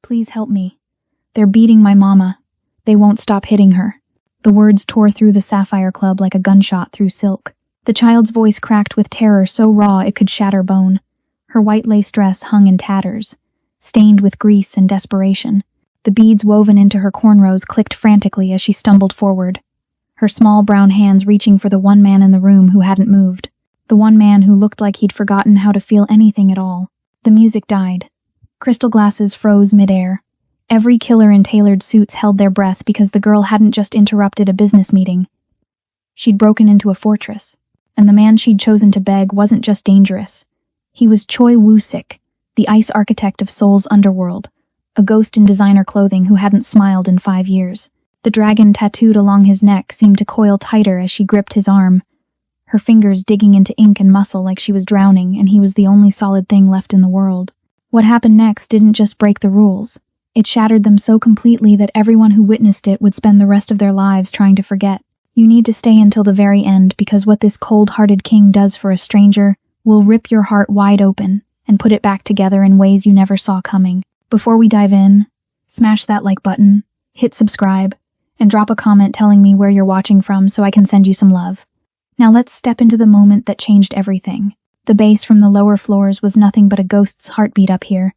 Please help me. They're beating my mama. They won't stop hitting her." The words tore through the Sapphire Club like a gunshot through silk. The child's voice cracked with terror so raw it could shatter bone. Her white lace dress hung in tatters, stained with grease and desperation. The beads woven into her cornrows clicked frantically as she stumbled forward, her small brown hands reaching for the one man in the room who hadn't moved, the one man who looked like he'd forgotten how to feel anything at all. The music died. Crystal glasses froze midair. Every killer in tailored suits held their breath because the girl hadn't just interrupted a business meeting. She'd broken into a fortress, and the man she'd chosen to beg wasn't just dangerous. He was Choi Woo-sik, the ice architect of Seoul's underworld, a ghost in designer clothing who hadn't smiled in 5 years. The dragon tattooed along his neck seemed to coil tighter as she gripped his arm, her fingers digging into ink and muscle like she was drowning, and he was the only solid thing left in the world. What happened next didn't just break the rules. It shattered them so completely that everyone who witnessed it would spend the rest of their lives trying to forget. You need to stay until the very end, because what this cold-hearted king does for a stranger will rip your heart wide open and put it back together in ways you never saw coming. Before we dive in, smash that like button, hit subscribe, and drop a comment telling me where you're watching from so I can send you some love. Now let's step into the moment that changed everything. The bass from the lower floors was nothing but a ghost's heartbeat up here,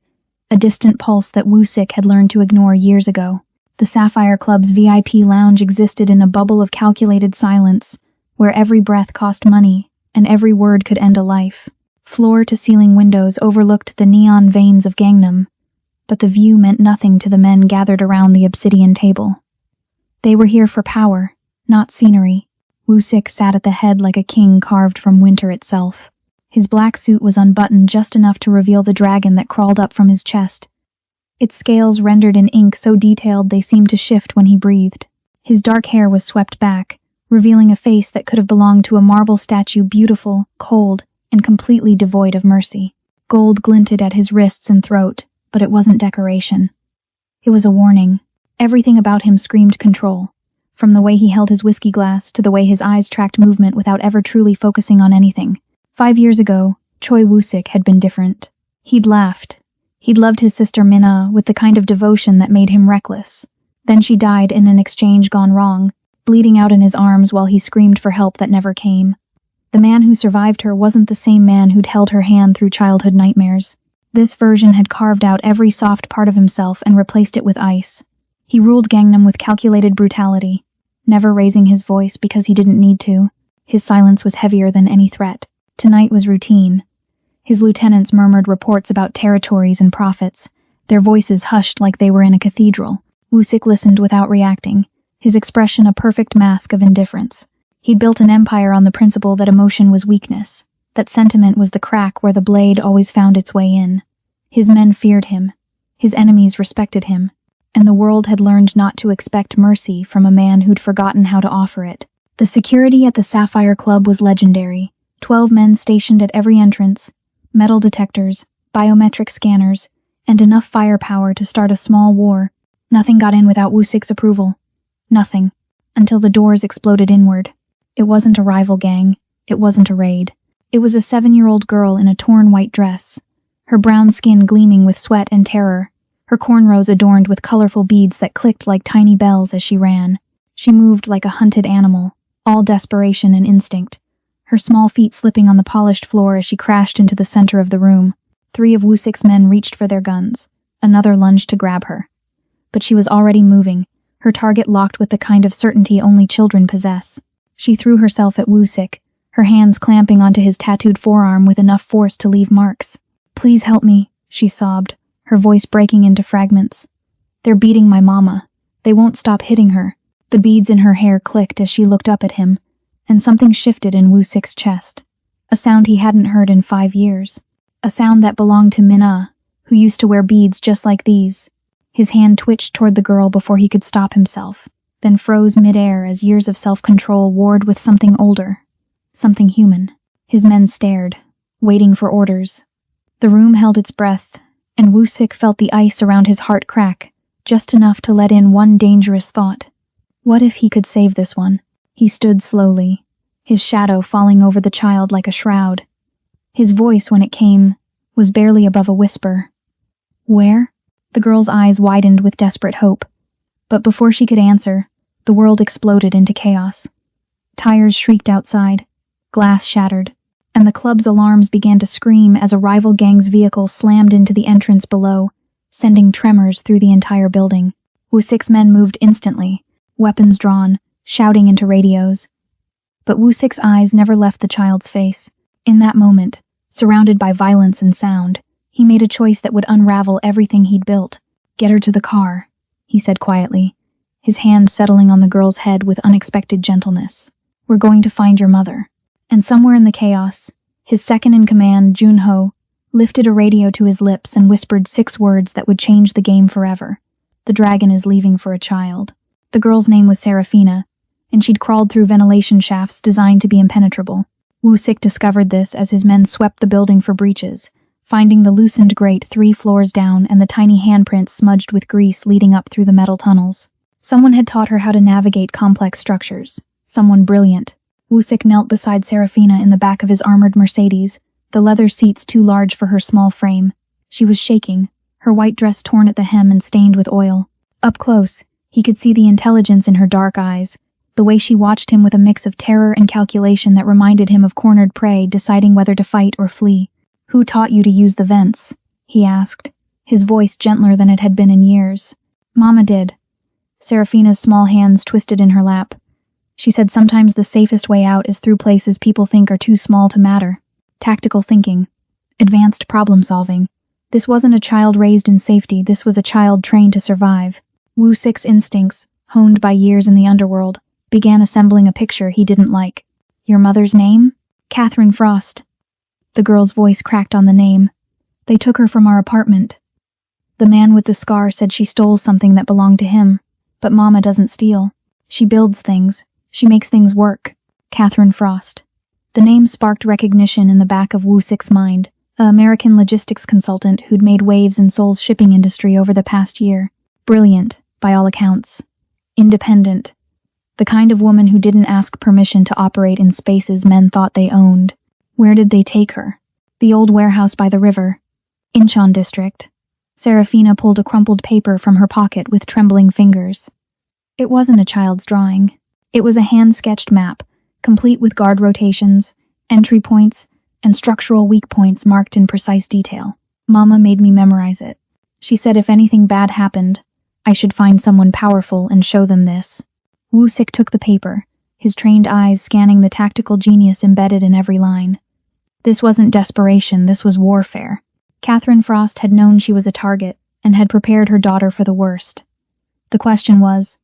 a distant pulse that Woo-sik had learned to ignore years ago. The Sapphire Club's VIP lounge existed in a bubble of calculated silence, where every breath cost money and every word could end a life. Floor-to-ceiling windows overlooked the neon veins of Gangnam, but the view meant nothing to the men gathered around the obsidian table. They were here for power, not scenery. Woo-sik sat at the head like a king carved from winter itself. His black suit was unbuttoned just enough to reveal the dragon that crawled up from his chest. Its scales rendered in ink so detailed they seemed to shift when he breathed. His dark hair was swept back, revealing a face that could have belonged to a marble statue, beautiful, cold, and completely devoid of mercy. Gold glinted at his wrists and throat, but it wasn't decoration. It was a warning. Everything about him screamed control, from the way he held his whiskey glass to the way his eyes tracked movement without ever truly focusing on anything. 5 years ago, Choi Woo-sik had been different. He'd laughed. He'd loved his sister Minna with the kind of devotion that made him reckless. Then she died in an exchange gone wrong, bleeding out in his arms while he screamed for help that never came. The man who survived her wasn't the same man who'd held her hand through childhood nightmares. This version had carved out every soft part of himself and replaced it with ice. He ruled Gangnam with calculated brutality, never raising his voice because he didn't need to. His silence was heavier than any threat. Tonight was routine. His lieutenants murmured reports about territories and profits, their voices hushed like they were in a cathedral. Woo-sik listened without reacting, his expression a perfect mask of indifference. He'd built an empire on the principle that emotion was weakness, that sentiment was the crack where the blade always found its way in. His men feared him, his enemies respected him, and the world had learned not to expect mercy from a man who'd forgotten how to offer it. The security at the Sapphire Club was legendary. 12 men stationed at every entrance, metal detectors, biometric scanners, and enough firepower to start a small war. Nothing got in without Woo-sik's approval. Nothing, until the doors exploded inward. It wasn't a rival gang. It wasn't a raid. It was a 7-year-old girl in a torn white dress, her brown skin gleaming with sweat and terror, her cornrows adorned with colorful beads that clicked like tiny bells as she ran. She moved like a hunted animal, all desperation and instinct, her small feet slipping on the polished floor as she crashed into the center of the room. 3 of Woo-sik's men reached for their guns. Another lunged to grab her. But she was already moving, her target locked with the kind of certainty only children possess. She threw herself at Woo-sik, her hands clamping onto his tattooed forearm with enough force to leave marks. "Please help me," she sobbed, her voice breaking into fragments. "They're beating my mama. They won't stop hitting her." The beads in her hair clicked as she looked up at him, and something shifted in Woo-sik's chest. A sound he hadn't heard in 5 years. A sound that belonged to Minna, who used to wear beads just like these. His hand twitched toward the girl before he could stop himself, then froze midair as years of self-control warred with something older, something human. His men stared, waiting for orders. The room held its breath, and Woo-sik felt the ice around his heart crack, just enough to let in one dangerous thought. What if he could save this one? He stood slowly, his shadow falling over the child like a shroud. His voice, when it came, was barely above a whisper. "Where?" The girl's eyes widened with desperate hope. But before she could answer, the world exploded into chaos. Tires shrieked outside, glass shattered, and the club's alarms began to scream as a rival gang's vehicle slammed into the entrance below, sending tremors through the entire building. Woo-Sik's men moved instantly, weapons drawn, shouting into radios. But Woo-Sik's eyes never left the child's face. In that moment, surrounded by violence and sound, he made a choice that would unravel everything he'd built. "Get her to the car," he said quietly, his hand settling on the girl's head with unexpected gentleness. "We're going to find your mother." And somewhere in the chaos, his second-in-command, Jun-ho, lifted a radio to his lips and whispered 6 words that would change the game forever. "The dragon is leaving for a child." The girl's name was Serafina, and she'd crawled through ventilation shafts designed to be impenetrable. Woo-Sik discovered this as his men swept the building for breaches, finding the loosened grate 3 floors down and the tiny handprints smudged with grease leading up through the metal tunnels. Someone had taught her how to navigate complex structures. Someone brilliant. Woo-Sik knelt beside Serafina in the back of his armored Mercedes, the leather seats too large for her small frame. She was shaking, her white dress torn at the hem and stained with oil. Up close, he could see the intelligence in her dark eyes, the way she watched him with a mix of terror and calculation that reminded him of cornered prey deciding whether to fight or flee. "Who taught you to use the vents?" he asked, his voice gentler than it had been in years. "Mama did." Serafina's small hands twisted in her lap. She said sometimes the safest way out is through places people think are too small to matter. Tactical thinking. Advanced problem solving. This wasn't a child raised in safety, this was a child trained to survive. Woo-Sik's instincts, honed by years in the underworld, began assembling a picture he didn't like. "Your mother's name?" "Catherine Frost." The girl's voice cracked on the name. "They took her from our apartment. The man with the scar said she stole something that belonged to him, but Mama doesn't steal. She builds things. She makes things work." Catherine Frost. The name sparked recognition in the back of Woo-Sik's mind, an American logistics consultant who'd made waves in Seoul's shipping industry over the past year. Brilliant, by all accounts. Independent. The kind of woman who didn't ask permission to operate in spaces men thought they owned. Where did they take her? The old warehouse by the river. Incheon district. Serafina pulled a crumpled paper from her pocket with trembling fingers. It wasn't a child's drawing. It was a hand-sketched map, complete with guard rotations, entry points, and structural weak points marked in precise detail. Mama made me memorize it. She said if anything bad happened, I should find someone powerful and show them this. Woo-Sik took the paper, his trained eyes scanning the tactical genius embedded in every line. This wasn't desperation, this was warfare. Catherine Frost had known she was a target and had prepared her daughter for the worst. The question was,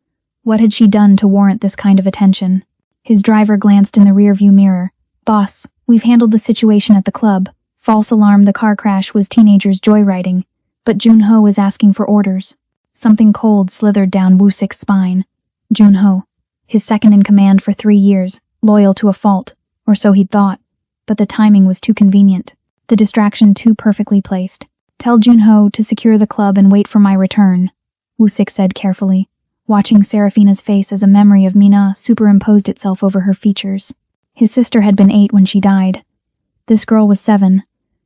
what had she done to warrant this kind of attention? His driver glanced in the rearview mirror. "Boss, we've handled the situation at the club. False alarm, the car crash was teenagers joyriding, but Jun-ho is asking for orders." Something cold slithered down Woo-Sik's spine. Jun-ho, his second-in-command for 3 years, loyal to a fault, or so he'd thought, but the timing was too convenient, the distraction too perfectly placed. "Tell Jun-ho to secure the club and wait for my return," Woo-Sik said carefully, watching Serafina's face as a memory of Mina superimposed itself over her features. His sister had been 8 when she died. This girl was 7,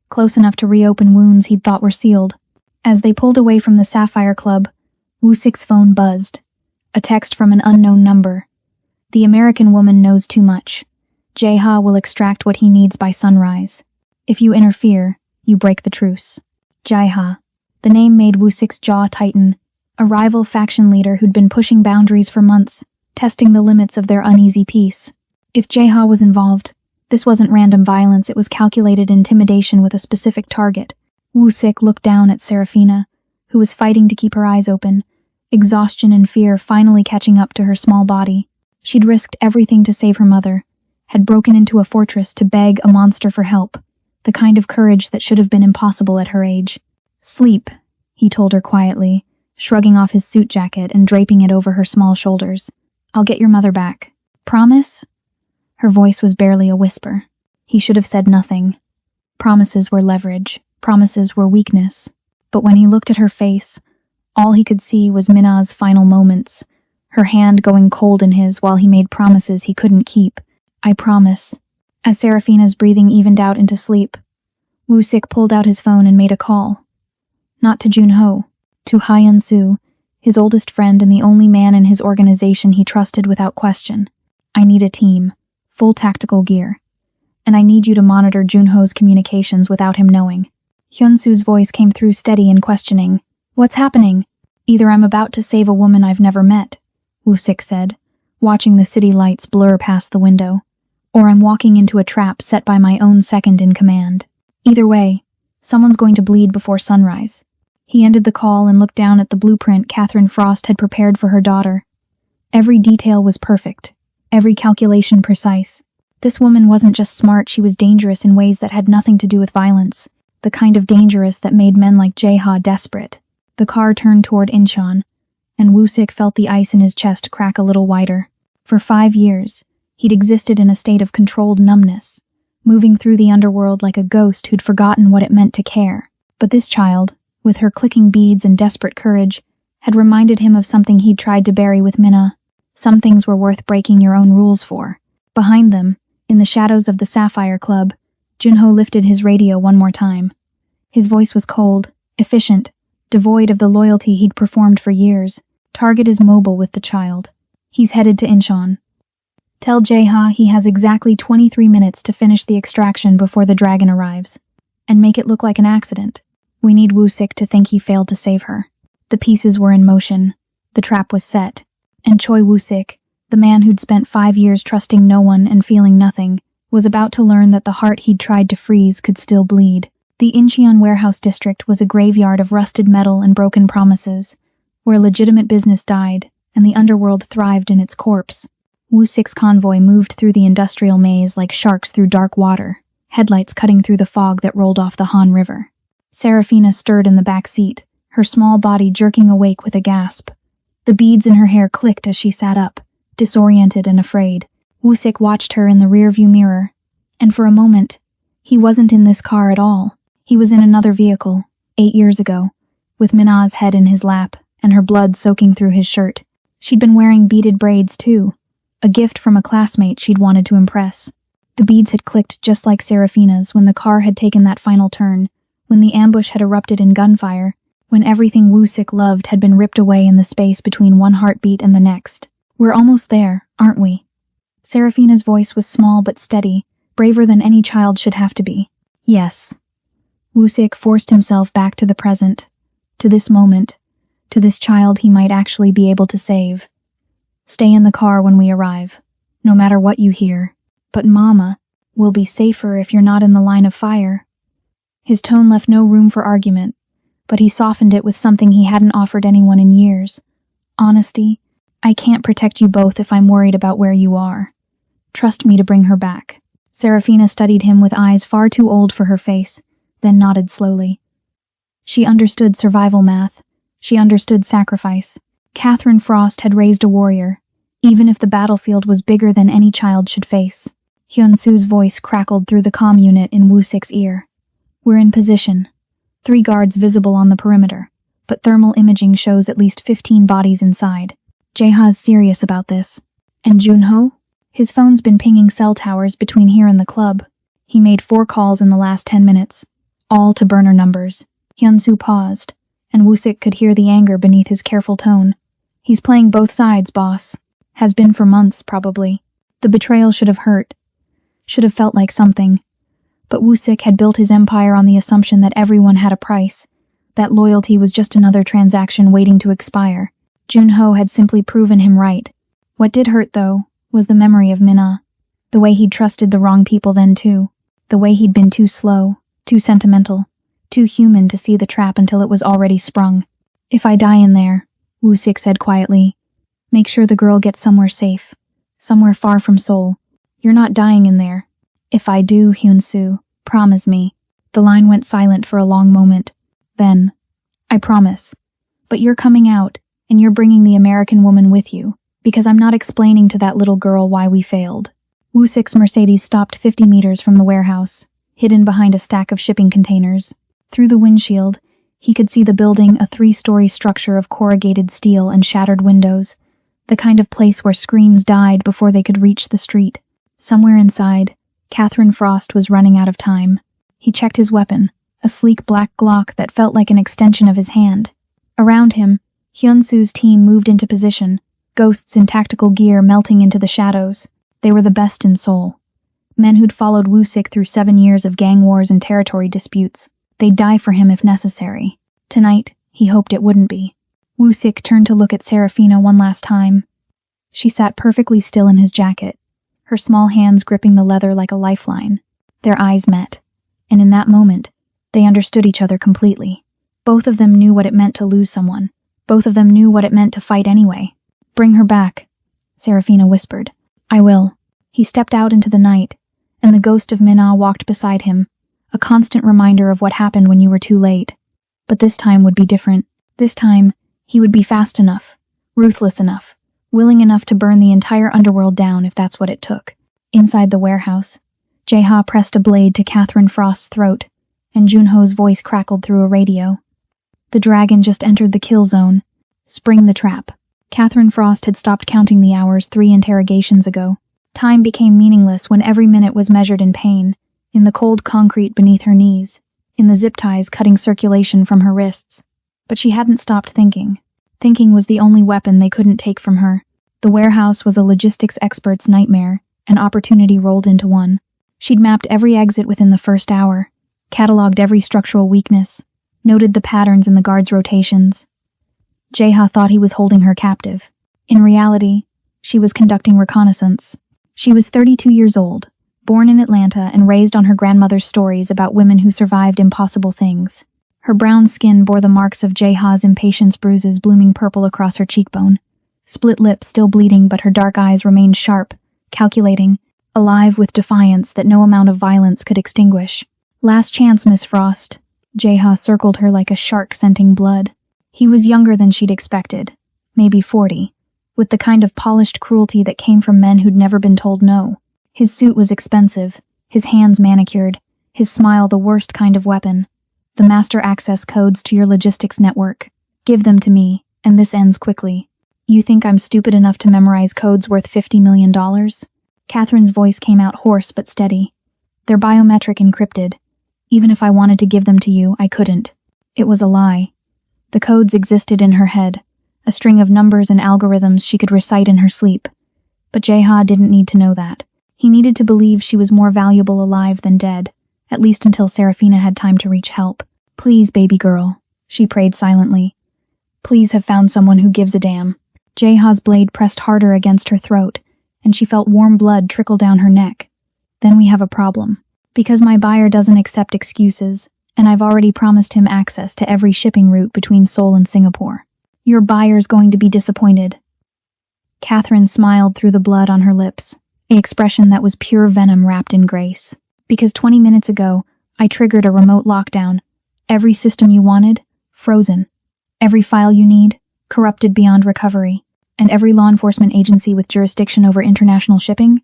close enough to reopen wounds he'd thought were sealed. As they pulled away from the Sapphire Club, Woo-Sik's phone buzzed. A text from an unknown number. "The American woman knows too much. Jae-ha will extract what he needs by sunrise. If you interfere, you break the truce." Jae-ha. The name made Woo-Sik's jaw tighten. A rival faction leader who'd been pushing boundaries for months, testing the limits of their uneasy peace. If Jae-ha was involved, this wasn't random violence, it was calculated intimidation with a specific target. Woo-Sik looked down at Serafina, who was fighting to keep her eyes open, exhaustion and fear finally catching up to her small body. She'd risked everything to save her mother, had broken into a fortress to beg a monster for help, the kind of courage that should have been impossible at her age. "Sleep," he told her quietly, shrugging off his suit jacket and draping it over her small shoulders. "I'll get your mother back. Promise?" Her voice was barely a whisper. He should have said nothing. Promises were leverage. Promises were weakness. But when he looked at her face, all he could see was Mina's final moments, her hand going cold in his while he made promises he couldn't keep. "I promise." As Serafina's breathing evened out into sleep, Woo-Sik pulled out his phone and made a call. Not to Jun-ho, To Hyun-soo, his oldest friend and the only man in his organization he trusted without question. I need a team, full tactical gear. And I need you to monitor Junho's communications without him knowing. Hyun-soo's voice came through steady and questioning. What's happening? Either I'm about to save a woman I've never met, Woo-sik said, watching the city lights blur past the window, or I'm walking into a trap set by my own second in command. Either way, someone's going to bleed before sunrise. He ended the call and looked down at the blueprint Catherine Frost had prepared for her daughter. Every detail was perfect, every calculation precise. This woman wasn't just smart, she was dangerous in ways that had nothing to do with violence, the kind of dangerous that made men like Jae-ha desperate. The car turned toward Incheon, and Woo-sik felt the ice in his chest crack a little wider. For 5 years, he'd existed in a state of controlled numbness, moving through the underworld like a ghost who'd forgotten what it meant to care. But this child, with her clicking beads and desperate courage, had reminded him of something he'd tried to bury with Minna. Some things were worth breaking your own rules for. Behind them, in the shadows of the Sapphire Club, Junho lifted his radio one more time. His voice was cold, efficient, devoid of the loyalty he'd performed for years. Target is mobile with the child. He's headed to Incheon. Tell Jae-ha he has exactly 23 minutes to finish the extraction before the dragon arrives. And make it look like an accident. We need Woo-sik to think he failed to save her. The pieces were in motion. The trap was set. And Choi Woo-sik, the man who'd spent 5 years trusting no one and feeling nothing, was about to learn that the heart he'd tried to freeze could still bleed. The Incheon warehouse district was a graveyard of rusted metal and broken promises, where legitimate business died and the underworld thrived in its corpse. Woo-sik's convoy moved through the industrial maze like sharks through dark water, headlights cutting through the fog that rolled off the Han River. Serafina stirred in the back seat, her small body jerking awake with a gasp. The beads in her hair clicked as she sat up, disoriented and afraid. Woo-sik watched her in the rearview mirror, and for a moment, he wasn't in this car at all. He was in another vehicle, 8 years ago, with Minna's head in his lap and her blood soaking through his shirt. She'd been wearing beaded braids too, a gift from a classmate she'd wanted to impress. The beads had clicked just like Serafina's when the car had taken that final turn, when the ambush had erupted in gunfire, when everything Woo-sik loved had been ripped away in the space between one heartbeat and the next. We're almost there, aren't we? Serafina's voice was small but steady, braver than any child should have to be. Yes. Woo-sik forced himself back to the present, to this moment, to this child he might actually be able to save. Stay in the car when we arrive, no matter what you hear. But Mama, we'll be safer if you're not in the line of fire. His tone left no room for argument, but he softened it with something he hadn't offered anyone in years. Honesty. I can't protect you both if I'm worried about where you are. Trust me to bring her back. Serafina studied him with eyes far too old for her face, then nodded slowly. She understood survival math. She understood sacrifice. Catherine Frost had raised a warrior, even if the battlefield was bigger than any child should face. Hyun-soo's voice crackled through the comm unit in Woo-sik's ear. We're in position. 3 guards visible on the perimeter, but thermal imaging shows at least 15 bodies inside. Jae-ha's serious about this. And Junho? His phone's been pinging cell towers between here and the club. He made 4 calls in the last 10 minutes, all to burner numbers. Hyun-soo paused, and Woo-sik could hear the anger beneath his careful tone. He's playing both sides, boss. Has been for months, probably. The betrayal should have hurt. Should have felt like something. But Woo-sik had built his empire on the assumption that everyone had a price, that loyalty was just another transaction waiting to expire. Junho had simply proven him right. What did hurt, though, was the memory of Minna. The way he'd trusted the wrong people then, too. The way he'd been too slow, too sentimental, too human to see the trap until it was already sprung. If I die in there, Woo-sik said quietly, make sure the girl gets somewhere safe, somewhere far from Seoul. You're not dying in there. If I do, Hyun-soo, promise me. The line went silent for a long moment. Then, I promise. But you're coming out, and you're bringing the American woman with you, because I'm not explaining to that little girl why we failed. Woo-sik's Mercedes stopped 50 meters from the warehouse, hidden behind a stack of shipping containers. Through the windshield, he could see the building, a 3-story structure of corrugated steel and shattered windows, the kind of place where screams died before they could reach the street. Somewhere inside, Catherine Frost was running out of time. He checked his weapon, a sleek black Glock that felt like an extension of his hand. Around him, Hyun-soo's team moved into position, ghosts in tactical gear melting into the shadows. They were the best in Seoul. Men who'd followed Woo-sik through 7 years of gang wars and territory disputes. They'd die for him if necessary. Tonight, he hoped it wouldn't be. Woo-sik turned to look at Serafina one last time. She sat perfectly still in his jacket, her small hands gripping the leather like a lifeline. Their eyes met, and in that moment, they understood each other completely. Both of them knew what it meant to lose someone. Both of them knew what it meant to fight anyway. "Bring her back," Serafina whispered. "I will." He stepped out into the night, and the ghost of Minna walked beside him, a constant reminder of what happened when you were too late. But this time would be different. This time, he would be fast enough, ruthless enough, willing enough to burn the entire underworld down if that's what it took. Inside the warehouse, Jae-ha pressed a blade to Catherine Frost's throat, and Junho's voice crackled through a radio. The dragon just entered the kill zone. Spring the trap. Catherine Frost had stopped counting the hours 3 interrogations ago. Time became meaningless when every minute was measured in pain, in the cold concrete beneath her knees, in the zip ties cutting circulation from her wrists. But she hadn't stopped thinking. Thinking was the only weapon they couldn't take from her. The warehouse was a logistics expert's nightmare, and opportunity rolled into one. She'd mapped every exit within the first hour, cataloged every structural weakness, noted the patterns in the guards' rotations. Jae-ha thought he was holding her captive. In reality, she was conducting reconnaissance. She was 32 years old, born in Atlanta and raised on her grandmother's stories about women who survived impossible things. Her brown skin bore the marks of Jae-ha's impatience bruises blooming purple across her cheekbone. Split lips still bleeding, but her dark eyes remained sharp, calculating, alive with defiance that no amount of violence could extinguish. "Last chance, Miss Frost." Jae-ha circled her like a shark scenting blood. He was younger than she'd expected, maybe 40, with the kind of polished cruelty that came from men who'd never been told no. His suit was expensive, his hands manicured, his smile the worst kind of weapon. "The master access codes to your logistics network. Give them to me, and this ends quickly." "You think I'm stupid enough to memorize codes worth $50 million? Catherine's voice came out hoarse but steady. "They're biometric encrypted. Even if I wanted to give them to you, I couldn't." It was a lie. The codes existed in her head, a string of numbers and algorithms she could recite in her sleep. But Jae-ha didn't need to know that. He needed to believe she was more valuable alive than dead, at least until Serafina had time to reach help. "Please, baby girl," she prayed silently. "Please have found someone who gives a damn." Jae-ha's blade pressed harder against her throat, and she felt warm blood trickle down her neck. "Then we have a problem. Because my buyer doesn't accept excuses, and I've already promised him access to every shipping route between Seoul and Singapore. Your buyer's going to be disappointed." Catherine smiled through the blood on her lips, an expression that was pure venom wrapped in grace. "Because 20 minutes ago, I triggered a remote lockdown. Every system you wanted, frozen. Every file you need, corrupted beyond recovery. And every law enforcement agency with jurisdiction over international shipping,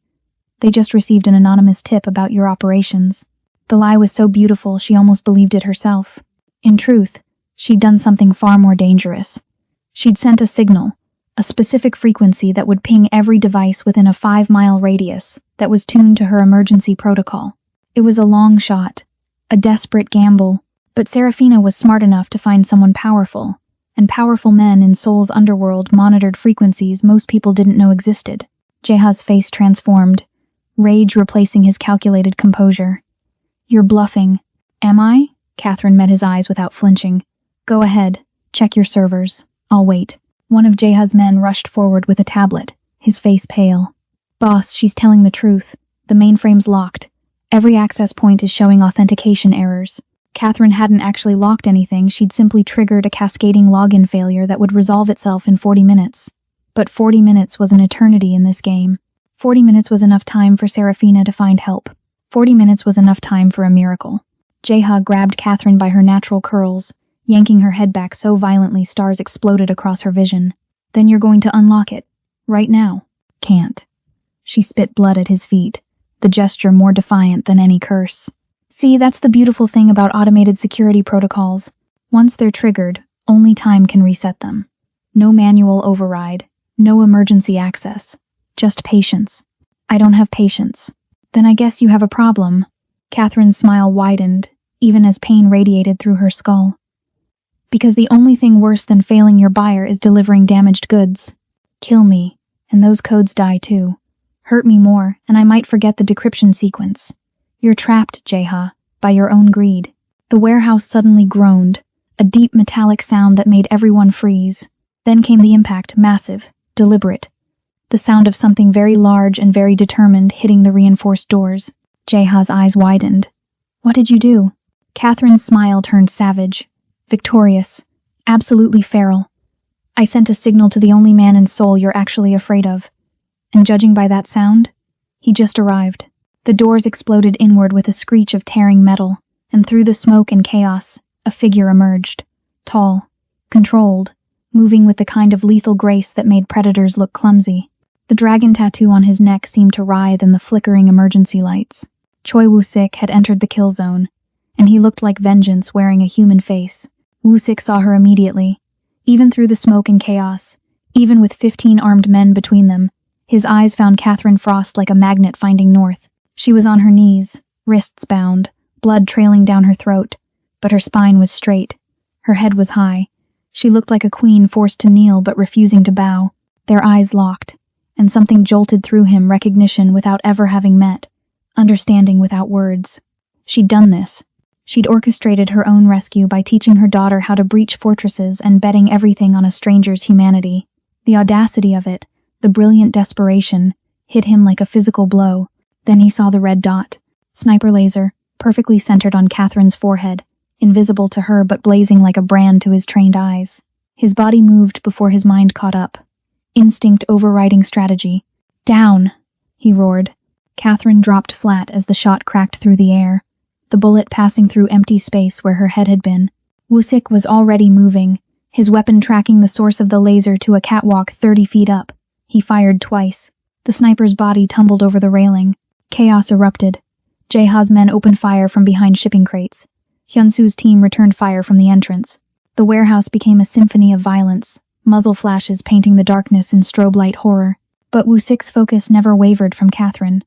they just received an anonymous tip about your operations." The lie was so beautiful she almost believed it herself. In truth, she'd done something far more dangerous. She'd sent a signal, a specific frequency that would ping every device within a 5-mile radius that was tuned to her emergency protocol. It was a long shot, a desperate gamble, but Serafina was smart enough to find someone powerful, and powerful men in Seoul's underworld monitored frequencies most people didn't know existed. Jae-ha's face transformed, rage replacing his calculated composure. "You're bluffing." "Am I?" Catherine met his eyes without flinching. "Go ahead, check your servers. I'll wait." One of Jae-ha's men rushed forward with a tablet, his face pale. "Boss, she's telling the truth. The mainframe's locked. Every access point is showing authentication errors." Catherine hadn't actually locked anything, she'd simply triggered a cascading login failure that would resolve itself in 40 minutes. But 40 minutes was an eternity in this game. 40 minutes was enough time for Serafina to find help. 40 minutes was enough time for a miracle. Jae-ha grabbed Catherine by her natural curls, yanking her head back so violently stars exploded across her vision. "Then you're going to unlock it. Right now." "Can't." She spit blood at his feet, the gesture more defiant than any curse. "See, that's the beautiful thing about automated security protocols. Once they're triggered, only time can reset them. No manual override, no emergency access. Just patience." "I don't have patience." "Then I guess you have a problem." Catherine's smile widened, even as pain radiated through her skull. Because the only thing worse than failing your buyer is delivering damaged goods. Kill me, and those codes die too. Hurt me more, and I might forget the decryption sequence. You're trapped, Jeha, by your own greed. The warehouse suddenly groaned, a deep metallic sound that made everyone freeze. Then came the impact, massive, deliberate. The sound of something very large and very determined hitting the reinforced doors. Jeha's eyes widened. What did you do? Catherine's smile turned savage, victorious, absolutely feral. I sent a signal to the only man in Seoul you're actually afraid of. And judging by that sound, he just arrived. The doors exploded inward with a screech of tearing metal, and through the smoke and chaos, a figure emerged. Tall, controlled, moving with the kind of lethal grace that made predators look clumsy. The dragon tattoo on his neck seemed to writhe in the flickering emergency lights. Choi Woo-sik had entered the kill zone, and he looked like vengeance wearing a human face. Woo-sik saw her immediately. Even through the smoke and chaos, even with 15 armed men between them, his eyes found Catherine Frost like a magnet finding north. She was on her knees, wrists bound, blood trailing down her throat, but her spine was straight. Her head was high. She looked like a queen forced to kneel but refusing to bow. Their eyes locked, and something jolted through him, recognition without ever having met, understanding without words. She'd done this. She'd orchestrated her own rescue by teaching her daughter how to breach fortresses and betting everything on a stranger's humanity. The audacity of it, the brilliant desperation, hit him like a physical blow. Then he saw the red dot. Sniper laser, perfectly centered on Catherine's forehead, invisible to her but blazing like a brand to his trained eyes. His body moved before his mind caught up. Instinct overriding strategy. Down! He roared. Catherine dropped flat as the shot cracked through the air, the bullet passing through empty space where her head had been. Woo-sik was already moving, his weapon tracking the source of the laser to a catwalk 30 feet up. He fired twice. The sniper's body tumbled over the railing. Chaos erupted. Jeha's men opened fire from behind shipping crates. Hyunsu's team returned fire from the entrance. The warehouse became a symphony of violence, muzzle flashes painting the darkness in strobe light horror. But Woo-sik's focus never wavered from Catherine.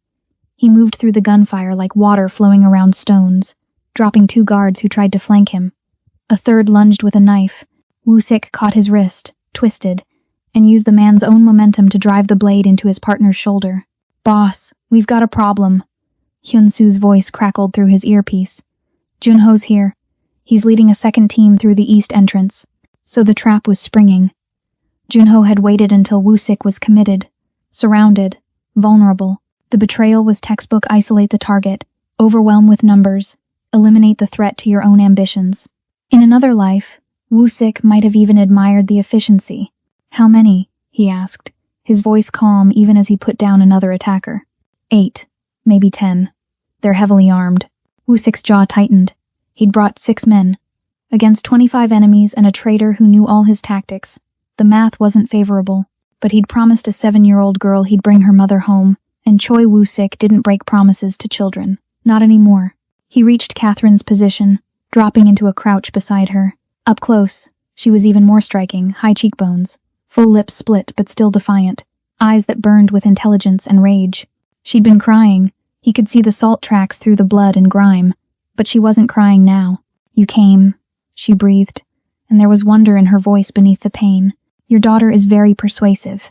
He moved through the gunfire like water flowing around stones, dropping 2 guards who tried to flank him. A third lunged with a knife. Woo-sik caught his wrist, twisted, and used the man's own momentum to drive the blade into his partner's shoulder. Boss, we've got a problem. Hyunsu's voice crackled through his earpiece. Junho's here. He's leading a second team through the east entrance. So the trap was springing. Junho had waited until Woo-sik was committed, surrounded, vulnerable. The betrayal was textbook isolate the target, overwhelm with numbers, eliminate the threat to your own ambitions. In another life, Woo-sik might have even admired the efficiency. How many? He asked, his voice calm even as he put down another attacker. 8, maybe 10. They're heavily armed. Woo-sik's jaw tightened. He'd brought 6 men. Against 25 enemies and a traitor who knew all his tactics. The math wasn't favorable, but he'd promised a 7-year-old girl he'd bring her mother home, and Choi Woo-sik didn't break promises to children. Not anymore. He reached Catherine's position, dropping into a crouch beside her. Up close, she was even more striking, high cheekbones, full lips split but still defiant, eyes that burned with intelligence and rage. She'd been crying. He could see the salt tracks through the blood and grime, but she wasn't crying now. You came, she breathed, and there was wonder in her voice beneath the pain. Your daughter is very persuasive.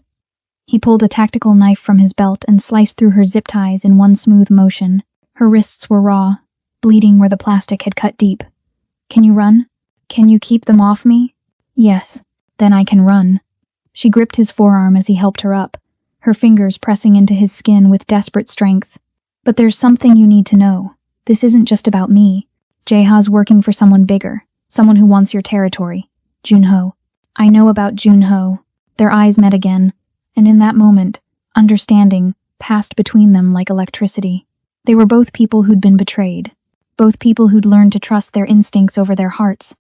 He pulled a tactical knife from his belt and sliced through her zip ties in one smooth motion. Her wrists were raw, bleeding where the plastic had cut deep. Can you run? Can you keep them off me? Yes, then I can run. She gripped his forearm as he helped her up, her fingers pressing into his skin with desperate strength. But there's something you need to know. This isn't just about me. Jeha's working for someone bigger, someone who wants your territory. Junho. I know about Junho. Their eyes met again, and in that moment, understanding passed between them like electricity. They were both people who'd been betrayed, both people who'd learned to trust their instincts over their hearts,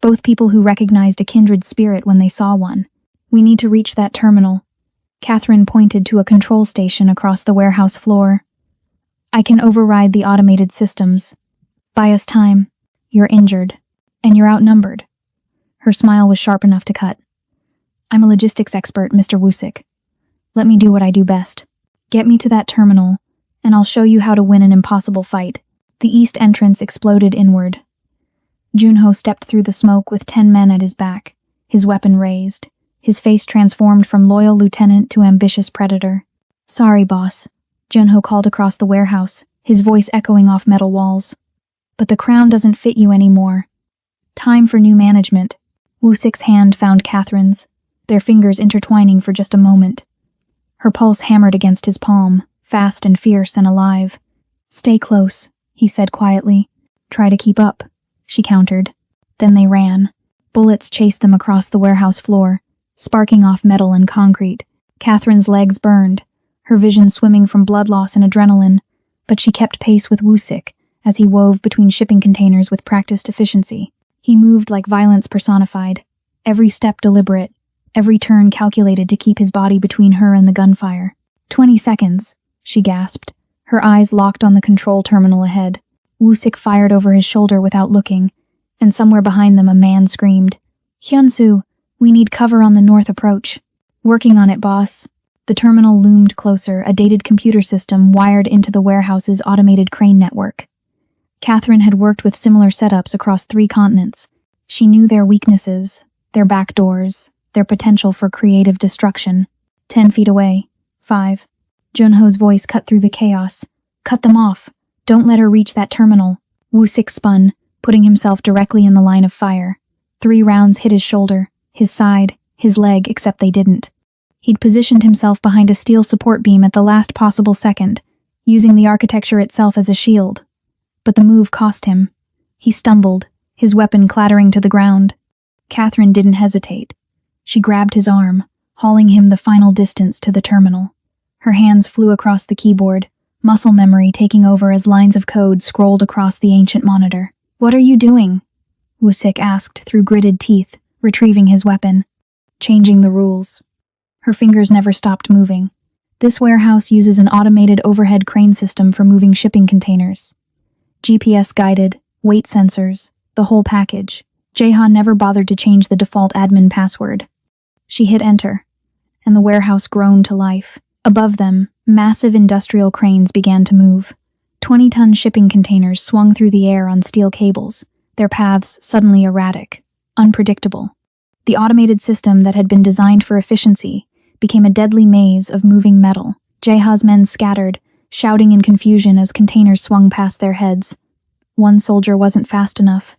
both people who recognized a kindred spirit when they saw one. We need to reach that terminal. Catherine pointed to a control station across the warehouse floor. I can override the automated systems. Buy us time. You're injured, and you're outnumbered. Her smile was sharp enough to cut. I'm a logistics expert, Mr. Woo-sik. Let me do what I do best. Get me to that terminal, and I'll show you how to win an impossible fight. The east entrance exploded inward. Junho stepped through the smoke with 10 men at his back, his weapon raised, his face transformed from loyal lieutenant to ambitious predator. "Sorry, boss," Junho called across the warehouse, his voice echoing off metal walls. "But the crown doesn't fit you anymore. Time for new management." Woo-sik's hand found Catherine's, their fingers intertwining for just a moment. Her pulse hammered against his palm, fast and fierce and alive. "Stay close," he said quietly. "Try to keep up," she countered. Then they ran. Bullets chased them across the warehouse floor, sparking off metal and concrete. Catherine's legs burned, her vision swimming from blood loss and adrenaline, but she kept pace with Woo-sik as he wove between shipping containers with practiced efficiency. He moved like violence personified, every step deliberate, every turn calculated to keep his body between her and the gunfire. 20 seconds, she gasped, her eyes locked on the control terminal ahead. Woo-sik fired over his shoulder without looking, and somewhere behind them a man screamed, "Hyunsu, we need cover on the north approach." "Working on it, boss." The terminal loomed closer, a dated computer system wired into the warehouse's automated crane network. Catherine had worked with similar setups across 3 continents. She knew their weaknesses, their backdoors, their potential for creative destruction. 10 feet away. 5. Junho's voice cut through the chaos. "Cut them off. Don't let her reach that terminal." Woo-sik spun, putting himself directly in the line of fire. 3 rounds hit his shoulder, his side, his leg, except they didn't. He'd positioned himself behind a steel support beam at the last possible second, using the architecture itself as a shield. But the move cost him. He stumbled, his weapon clattering to the ground. Catherine didn't hesitate. She grabbed his arm, hauling him the final distance to the terminal. Her hands flew across the keyboard, muscle memory taking over as lines of code scrolled across the ancient monitor. "What are you doing?" Woo-sik asked through gritted teeth, retrieving his weapon. "Changing the rules." Her fingers never stopped moving. This warehouse uses an automated overhead crane system for moving shipping containers. GPS guided, weight sensors, the whole package. Jaeha never bothered to change the default admin password. She hit enter, and the warehouse groaned to life. Above them, massive industrial cranes began to move. 20-ton shipping containers swung through the air on steel cables, their paths suddenly erratic, unpredictable. The automated system that had been designed for efficiency became a deadly maze of moving metal. Jaeha's men scattered, shouting in confusion as containers swung past their heads. One soldier wasn't fast enough.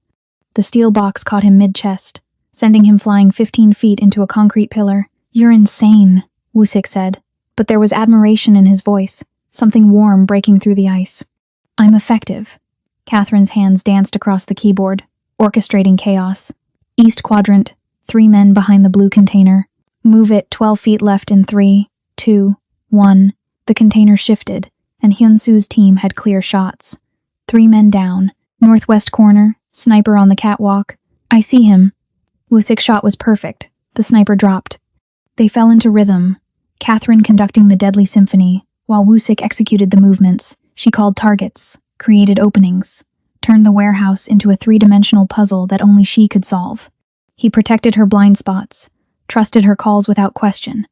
The steel box caught him mid-chest, sending him flying 15 feet into a concrete pillar. "You're insane," Woo-sik said, but there was admiration in his voice, something warm breaking through the ice. "I'm effective." Catherine's hands danced across the keyboard, orchestrating chaos. East quadrant, 3 men behind the blue container. "Move it 12 feet left in 3, 2, 1. The container shifted, and Hyunsu's team had clear shots. 3 men down. Northwest corner, sniper on the catwalk. "I see him." Woo-sik's shot was perfect. The sniper dropped. They fell into rhythm, Catherine conducting the deadly symphony, while Woo-sik executed the movements. She called targets, created openings, turned the warehouse into a 3-dimensional puzzle that only she could solve. He protected her blind spots, trusted her calls without question,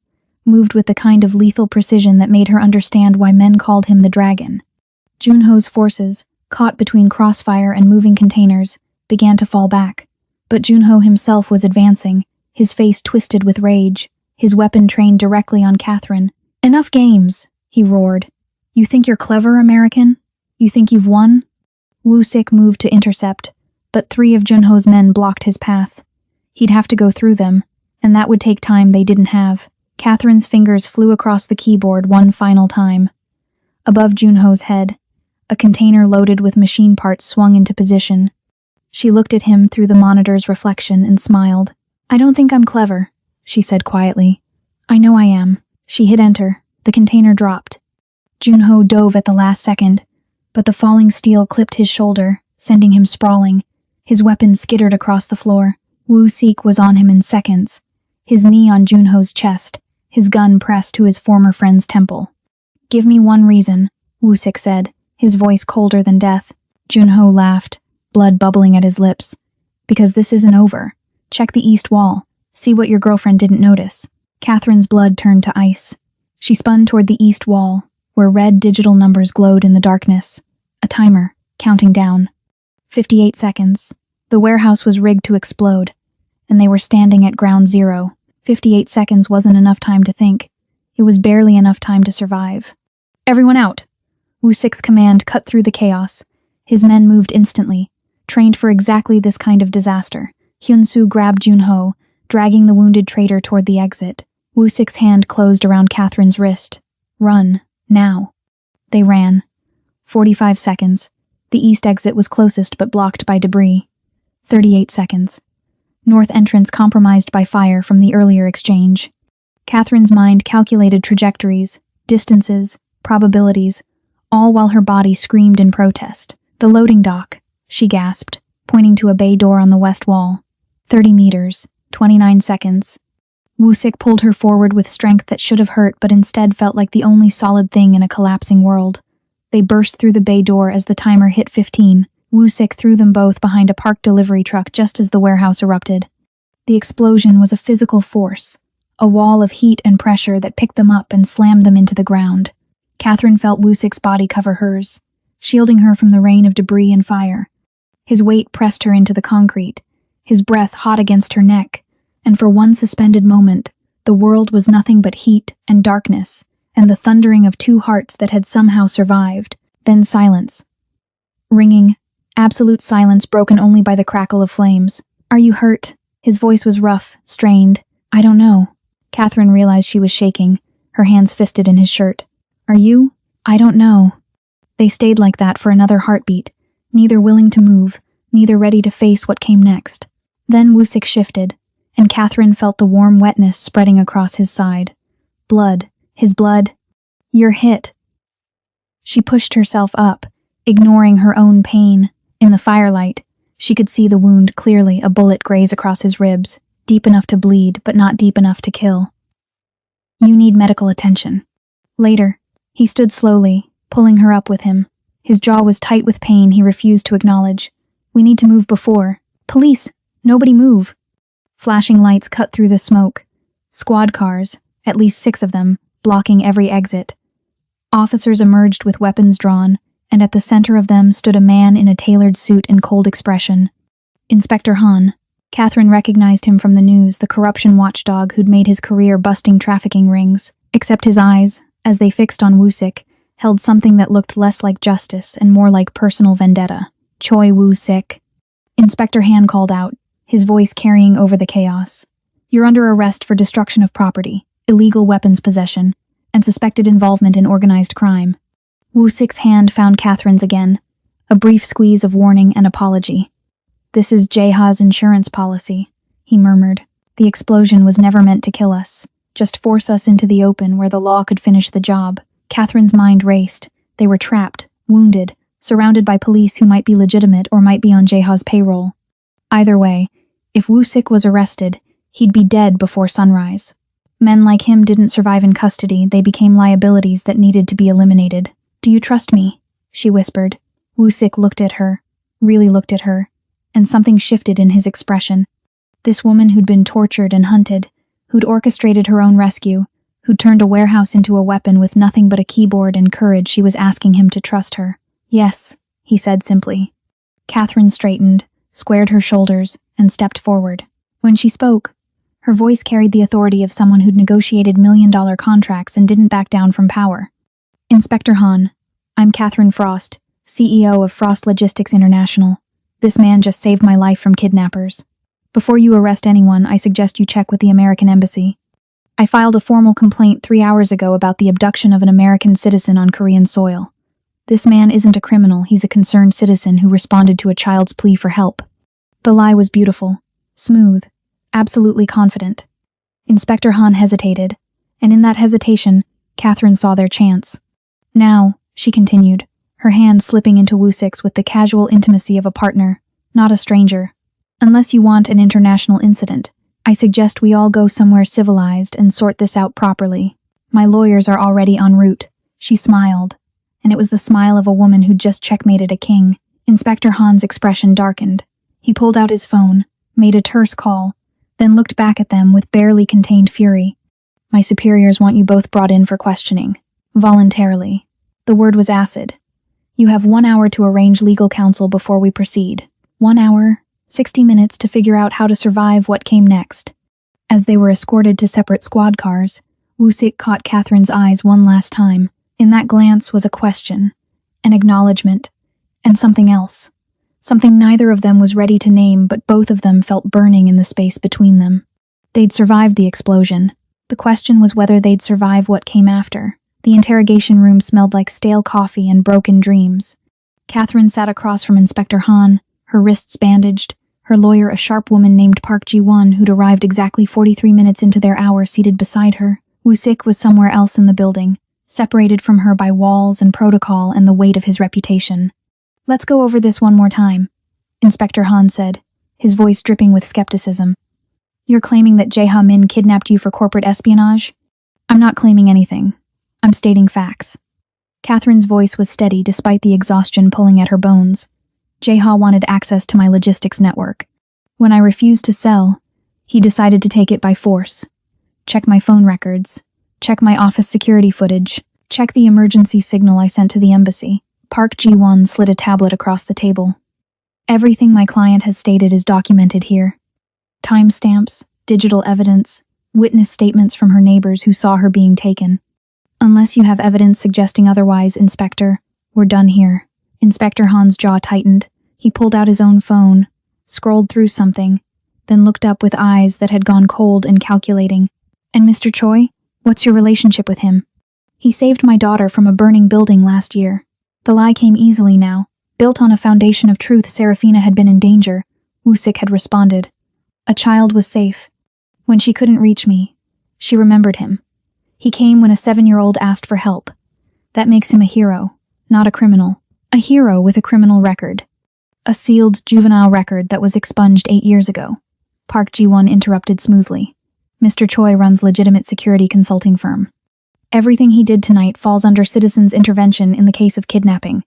moved with the kind of lethal precision that made her understand why men called him the Dragon. Junho's forces, caught between crossfire and moving containers, began to fall back. But Junho himself was advancing, his face twisted with rage, his weapon trained directly on Catherine. "Enough games," he roared. "You think you're clever, American? You think you've won?" Woo-sik moved to intercept, but 3 of Junho's men blocked his path. He'd have to go through them, and that would take time they didn't have. Catherine's fingers flew across the keyboard one final time. Above Junho's head, a container loaded with machine parts swung into position. She looked at him through the monitor's reflection and smiled. "I don't think I'm clever," she said quietly. "I know I am." She hit enter. The container dropped. Junho dove at the last second, but the falling steel clipped his shoulder, sending him sprawling. His weapon skittered across the floor. Woo-sik was on him in seconds, his knee on Junho's chest, his gun pressed to his former friend's temple. "Give me one reason," Woo-sik said, his voice colder than death. Junho laughed, blood bubbling at his lips. "Because this isn't over. Check the east wall. See what your girlfriend didn't notice." Catherine's blood turned to ice. She spun toward the east wall, where red digital numbers glowed in the darkness. A timer, counting down. 58 seconds. The warehouse was rigged to explode, and they were standing at ground zero. 58 seconds wasn't enough time to think. It was barely enough time to survive. Everyone out! Woo-sik's command cut through the chaos. His men moved instantly, trained for exactly this kind of disaster. Hyun-soo grabbed Jun-ho, dragging the wounded traitor toward the exit. Woo-sik's hand closed around Catherine's wrist. Run, now. They ran. 45 seconds. The east exit was closest but blocked by debris. 38 seconds. North entrance compromised by fire from the earlier exchange. Catherine's mind calculated trajectories, distances, probabilities, all while her body screamed in protest. The loading dock, she gasped, pointing to a bay door on the west wall. 30 meters, 29 seconds. Woo-sik pulled her forward with strength that should have hurt but instead felt like the only solid thing in a collapsing world. They burst through the bay door as the timer hit 15. Woo-sik threw them both behind a parked delivery truck just as the warehouse erupted. The explosion was a physical force, a wall of heat and pressure that picked them up and slammed them into the ground. Catherine felt Woo-sik's body cover hers, shielding her from the rain of debris and fire. His weight pressed her into the concrete, his breath hot against her neck, and for one suspended moment, the world was nothing but heat and darkness, and the thundering of two hearts that had somehow survived. Then silence. Ringing, absolute silence broken only by the crackle of flames. Are you hurt? His voice was rough, strained. I don't know. Catherine realized she was shaking, her hands fisted in his shirt. Are you? I don't know. They stayed like that for another heartbeat, neither willing to move, neither ready to face what came next. Then Woo-sik shifted, and Catherine felt the warm wetness spreading across his side. Blood. His blood. You're hit. She pushed herself up, ignoring her own pain. In the firelight, she could see the wound clearly, a bullet graze across his ribs, deep enough to bleed, but not deep enough to kill. You need medical attention. Later, he stood slowly, pulling her up with him. His jaw was tight with pain he refused to acknowledge. We need to move before. Police! Nobody move! Flashing lights cut through the smoke. Squad cars, at least 6 of them, blocking every exit. Officers emerged with weapons drawn, and at the center of them stood a man in a tailored suit and cold expression. Inspector Han. Catherine recognized him from the news, the corruption watchdog who'd made his career busting trafficking rings, except his eyes, as they fixed on Woo-sik, held something that looked less like justice and more like personal vendetta. Choi Woo-sik. Inspector Han called out, his voice carrying over the chaos. You're under arrest for destruction of property, illegal weapons possession, and suspected involvement in organized crime. Woo-sik's hand found Catherine's again, a brief squeeze of warning and apology. This is Jaeha's insurance policy, he murmured. The explosion was never meant to kill us, just force us into the open where the law could finish the job. Catherine's mind raced. They were trapped, wounded, surrounded by police who might be legitimate or might be on Jaeha's payroll. Either way, if Woo-sik was arrested, he'd be dead before sunrise. Men like him didn't survive in custody, they became liabilities that needed to be eliminated. Do you trust me? She whispered. Woo-sik looked at her, really looked at her, and something shifted in his expression. This woman who'd been tortured and hunted, who'd orchestrated her own rescue, who'd turned a warehouse into a weapon with nothing but a keyboard and courage, she was asking him to trust her. Yes, he said simply. Catherine straightened, squared her shoulders, and stepped forward. When she spoke, her voice carried the authority of someone who'd negotiated million-dollar contracts and didn't back down from power. Inspector Han, I'm Catherine Frost, CEO of Frost Logistics International. This man just saved my life from kidnappers. Before you arrest anyone, I suggest you check with the American Embassy. I filed a formal complaint 3 hours ago about the abduction of an American citizen on Korean soil. This man isn't a criminal, he's a concerned citizen who responded to a child's plea for help. The lie was beautiful, smooth, absolutely confident. Inspector Han hesitated, and in that hesitation, Catherine saw their chance. Now, she continued, her hand slipping into Woo-sik's with the casual intimacy of a partner, not a stranger. Unless you want an international incident, I suggest we all go somewhere civilized and sort this out properly. My lawyers are already en route. She smiled, and it was the smile of a woman who'd just checkmated a king. Inspector Han's expression darkened. He pulled out his phone, made a terse call, then looked back at them with barely contained fury. My superiors want you both brought in for questioning. Voluntarily. The word was acid. You have 1 hour to arrange legal counsel before we proceed. 1 hour? 60 minutes to figure out how to survive what came next. As they were escorted to separate squad cars, Woo-sik caught Catherine's eyes one last time. In that glance was a question, an acknowledgement, and something else. Something neither of them was ready to name, but both of them felt burning in the space between them. They'd survived the explosion. The question was whether they'd survive what came after. The interrogation room smelled like stale coffee and broken dreams. Catherine sat across from Inspector Han, her wrists bandaged, her lawyer a sharp woman named Park Ji-won who'd arrived exactly 43 minutes into their hour seated beside her. Woo-sik was somewhere else in the building, separated from her by walls and protocol and the weight of his reputation. "Let's go over this one more time," Inspector Han said, his voice dripping with skepticism. "You're claiming that Jae Ha-min kidnapped you for corporate espionage?" "I'm not claiming anything. I'm stating facts." Catherine's voice was steady despite the exhaustion pulling at her bones. Jae-ha wanted access to my logistics network. When I refused to sell, he decided to take it by force. Check my phone records. Check my office security footage. Check the emergency signal I sent to the embassy. Park Ji-won slid a tablet across the table. "Everything my client has stated is documented here. Timestamps, digital evidence, witness statements from her neighbors who saw her being taken. Unless you have evidence suggesting otherwise, Inspector, we're done here." Inspector Han's jaw tightened. He pulled out his own phone, scrolled through something, then looked up with eyes that had gone cold and calculating. "And Mr. Choi, what's your relationship with him?" "He saved my daughter from a burning building last year." The lie came easily now. Built on a foundation of truth, Serafina had been in danger. Woo-sik had responded. A child was safe. When she couldn't reach me, she remembered him. He came when a 7-year-old asked for help. That makes him a hero, not a criminal. A hero with a criminal record. A sealed juvenile record that was expunged 8 years ago. Park Ji-won interrupted smoothly. "Mr. Choi runs legitimate security consulting firm. Everything he did tonight falls under citizens' intervention in the case of kidnapping.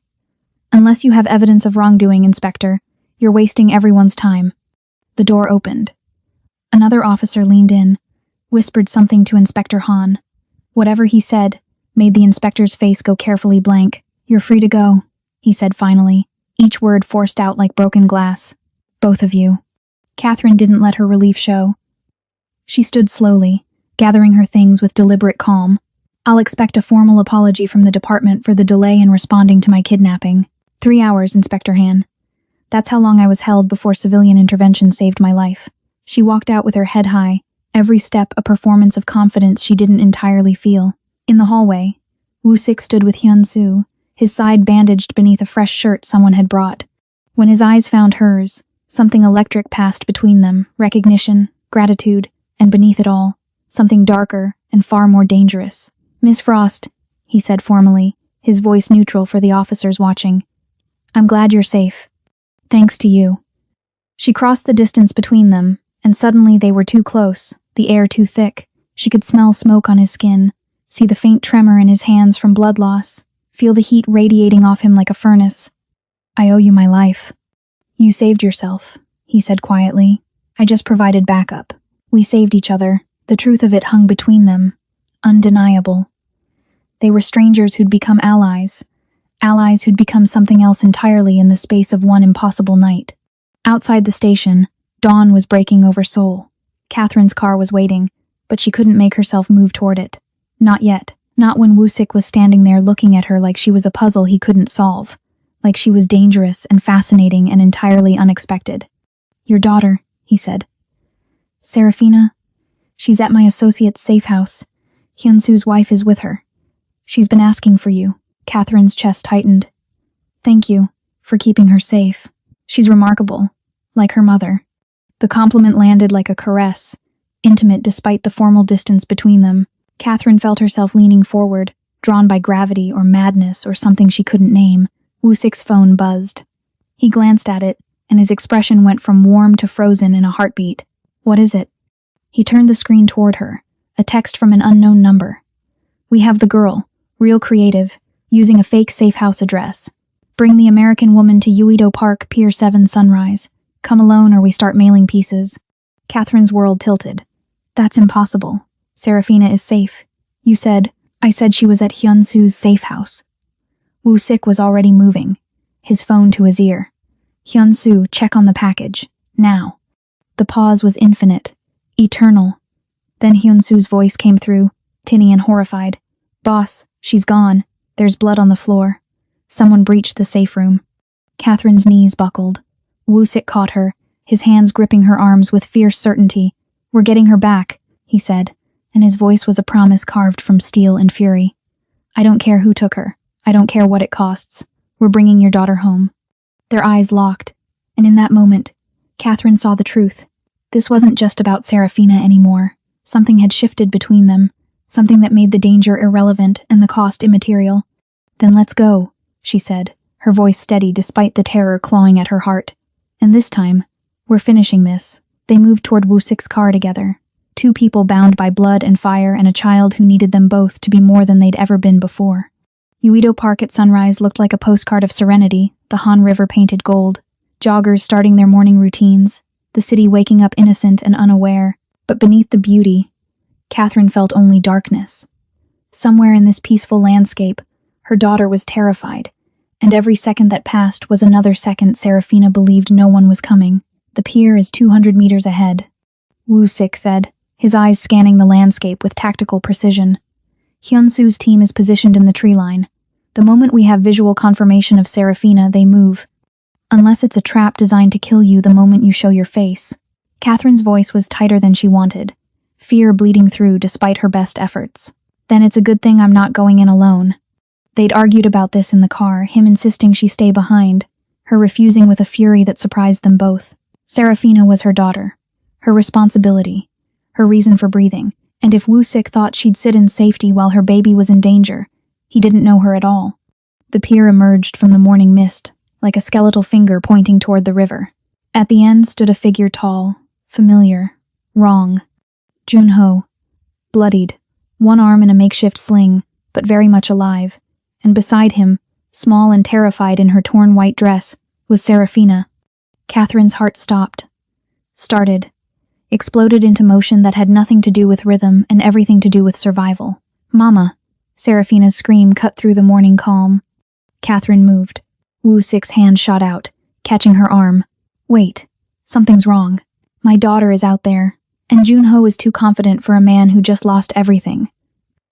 Unless you have evidence of wrongdoing, Inspector, you're wasting everyone's time." The door opened. Another officer leaned in, whispered something to Inspector Han. Whatever he said made the inspector's face go carefully blank. "You're free to go," he said finally, each word forced out like broken glass. "Both of you." Catherine didn't let her relief show. She stood slowly, gathering her things with deliberate calm. "I'll expect a formal apology from the department for the delay in responding to my kidnapping. 3 hours, Inspector Han. That's how long I was held before civilian intervention saved my life." She walked out with her head high, every step a performance of confidence she didn't entirely feel. In the hallway, Woo-sik stood with Hyun-soo, his side bandaged beneath a fresh shirt someone had brought. When his eyes found hers, something electric passed between them, recognition, gratitude, and beneath it all, something darker and far more dangerous. "Miss Frost," he said formally, his voice neutral for the officers watching. "I'm glad you're safe. Thanks to you." She crossed the distance between them, and suddenly they were too close, the air too thick. She could smell smoke on his skin, see the faint tremor in his hands from blood loss, feel the heat radiating off him like a furnace. "I owe you my life." "You saved yourself," he said quietly. "I just provided backup. We saved each other." The truth of it hung between them, undeniable. They were strangers who'd become allies who'd become something else entirely in the space of one impossible night. Outside the station, dawn was breaking over Seoul. Catherine's car was waiting, but she couldn't make herself move toward it. Not yet. Not when Woo-sik was standing there looking at her like she was a puzzle he couldn't solve, like she was dangerous and fascinating and entirely unexpected. "Your daughter," he said. "Serafina? She's at my associate's safe house. Hyun-soo's wife is with her. She's been asking for you." Catherine's chest tightened. "Thank you for keeping her safe. She's remarkable, like her mother." The compliment landed like a caress, intimate despite the formal distance between them. Catherine felt herself leaning forward, drawn by gravity or madness or something she couldn't name. Woo-sik's phone buzzed. He glanced at it, and his expression went from warm to frozen in a heartbeat. "What is it?" He turned the screen toward her, a text from an unknown number. "We have the girl, real creative, using a fake safe house address. Bring the American woman to Uido Park, Pier 7 Sunrise. Come alone or we start mailing pieces." Catherine's world tilted. "That's impossible. Serafina is safe. You said..." "I said she was at Hyun-soo's safe house." Woo-sik was already moving, his phone to his ear. "Hyun-soo, check on the package. Now. The pause was infinite, eternal. Then Hyunsu's voice came through, tinny and horrified. Boss, she's gone. There's blood on the floor. Someone breached the safe room. Catherine's knees buckled. Woo-sik caught her, his hands gripping her arms with fierce certainty. We're getting her back, he said, and his voice was a promise carved from steel and fury. I don't care who took her. I don't care what it costs. We're bringing your daughter home. Their eyes locked, and in that moment, Catherine saw the truth. This wasn't just about Serafina anymore. Something had shifted between them, something that made the danger irrelevant and the cost immaterial. Then let's go, she said, her voice steady despite the terror clawing at her heart. And this time, we're finishing this. They moved toward Woo-sik's car together. Two people bound by blood and fire and a child who needed them both to be more than they'd ever been before. Uido Park at sunrise looked like a postcard of serenity, the Han River painted gold. Joggers starting their morning routines, the city waking up innocent and unaware. But beneath the beauty, Catherine felt only darkness. Somewhere in this peaceful landscape, her daughter was terrified, and every second that passed was another second Serafina believed no one was coming. The pier is 200 meters ahead, Woo-sik said, his eyes scanning the landscape with tactical precision. Hyunsu's team is positioned in the tree line. The moment we have visual confirmation of Serafina, they move. Unless it's a trap designed to kill you the moment you show your face. Catherine's voice was tighter than she wanted, fear bleeding through despite her best efforts. Then it's a good thing I'm not going in alone. They'd argued about this in the car, him insisting she stay behind, her refusing with a fury that surprised them both. Serafina was her daughter, her responsibility, her reason for breathing, and if Woo-sik thought she'd sit in safety while her baby was in danger, he didn't know her at all. The pier emerged from the morning mist, like a skeletal finger pointing toward the river. At the end stood a figure tall, familiar, wrong. Junho, bloodied, one arm in a makeshift sling, but very much alive, and beside him, small and terrified in her torn white dress, was Serafina. Catherine's heart stopped. Started. Exploded into motion that had nothing to do with rhythm and everything to do with survival. Mama! Serafina's scream cut through the morning calm. Catherine moved. Woo-sik's hand shot out, catching her arm. Wait. Something's wrong. My daughter is out there, and Junho is too confident for a man who just lost everything.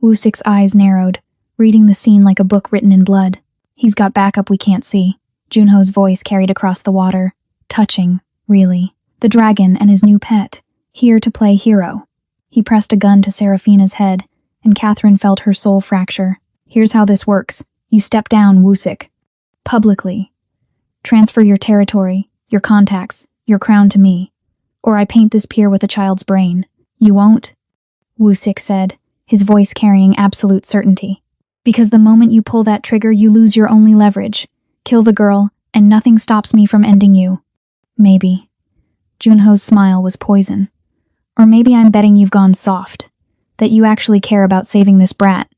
Woo-sik's eyes narrowed, reading the scene like a book written in blood. He's got backup we can't see. Junho's voice carried across the water. Touching, really. The dragon and his new pet, here to play hero. He pressed a gun to Serafina's head, and Catherine felt her soul fracture. Here's how this works. You step down, Woo-sik. Publicly. Transfer your territory, your contacts, your crown to me. Or I paint this pier with a child's brain. You won't? Woo-sik said, his voice carrying absolute certainty. Because the moment you pull that trigger, you lose your only leverage. Kill the girl, and nothing stops me from ending you. Maybe. Junho's smile was poison. Or maybe I'm betting you've gone soft. That you actually care about saving this brat.